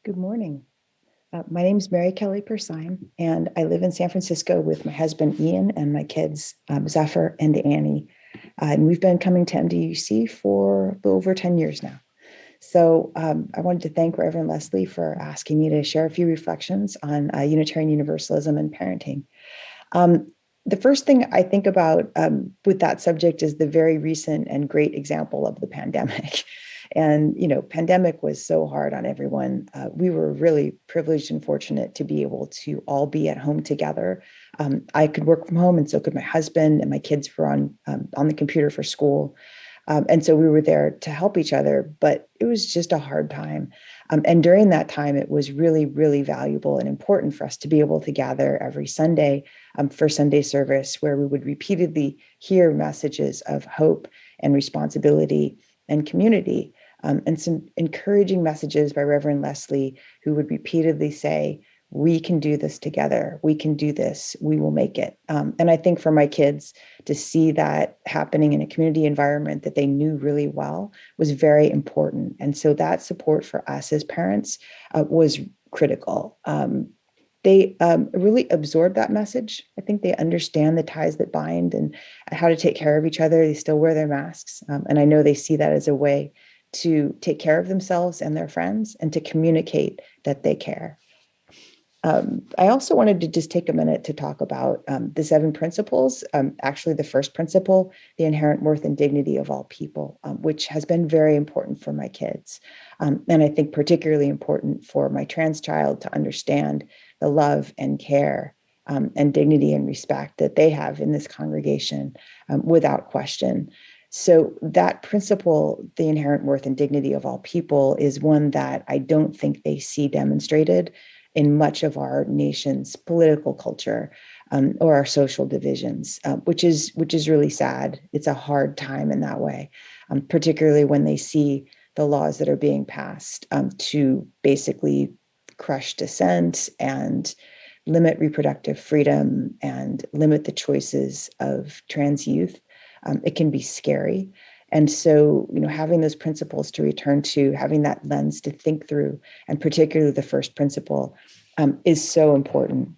Good morning. My name is Mary Kelly Persyn, and I live in San Francisco with my husband, Ian, and my kids, Zephyr and Annie. And we've been coming to MDUUC for a little over 10 years now. So I wanted to thank Reverend Leslie for asking me to share a few reflections on Unitarian Universalism and parenting. Um, the first thing I think about with that subject is the very recent and great example of the pandemic. And, pandemic was so hard on everyone. We were really privileged and fortunate to be able to all be at home together. I could work from home, and so could my husband, and my kids were on the computer for school. And so we were there to help each other, but it was just a hard time. And during that time, it was really, really valuable and important for us to be able to gather every Sunday for Sunday service, where we would repeatedly hear messages of hope and responsibility and community, and some encouraging messages by Reverend Leslie, who would repeatedly say, we can do this together. We can do this. We will make it. And I think for my kids to see that happening in a community environment that they knew really well was very important. And so that support for us as parents was critical. They really absorb that message. I think they understand the ties that bind and how to take care of each other. They still wear their masks. And I know they see that as a way to take care of themselves and their friends and to communicate that they care. I also wanted to just take a minute to talk about the 7 principles. Actually, the first principle, the inherent worth and dignity of all people, which has been very important for my kids. And I think particularly important for my trans child to understand the love and care and dignity and respect that they have in this congregation without question. So that principle, the inherent worth and dignity of all people, is one that I don't think they see demonstrated in much of our nation's political culture or our social divisions, which is really sad. It's a hard time in that way, particularly when they see the laws that are being passed to basically crush dissent and limit reproductive freedom and limit the choices of trans youth. It can be scary. And so, having those principles to return to, having that lens to think through, and particularly the first principle, is so important.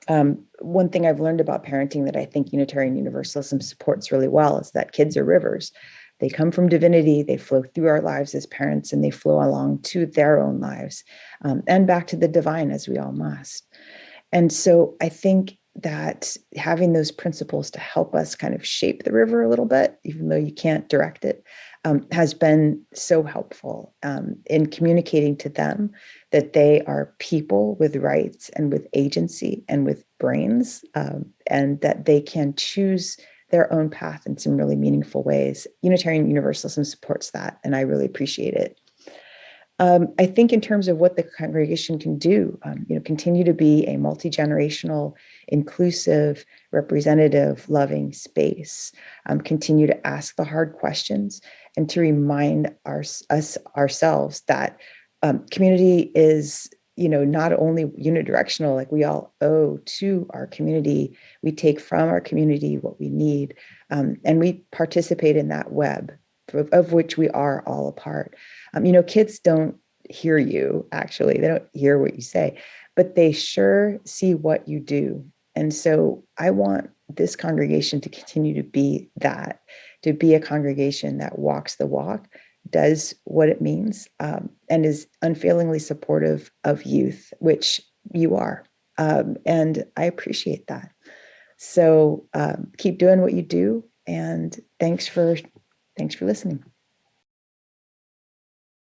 One thing I've learned about parenting that I think Unitarian Universalism supports really well is that kids are rivers. They come from divinity, they flow through our lives as parents, and they flow along to their own lives and back to the divine, as we all must. And so I think that having those principles to help us kind of shape the river a little bit, even though you can't direct it, has been so helpful in communicating to them that they are people with rights and with agency and with brains, and that they can choose their own path in some really meaningful ways. Unitarian Universalism supports that, and I really appreciate it. I think in terms of what the congregation can do, continue to be a multi-generational, inclusive, representative, loving space, continue to ask the hard questions and to remind ourselves that community is, not only unidirectional, like we all owe to our community. We take from our community what we need, and we participate in that web of which we are all a part. Kids don't hear you, actually. They don't hear what you say, but they sure see what you do. And so I want this congregation to continue to be that, to be a congregation that walks the walk, does what it means, and is unfailingly supportive of youth, which you are. And I appreciate that. So keep doing what you do. And thanks for listening.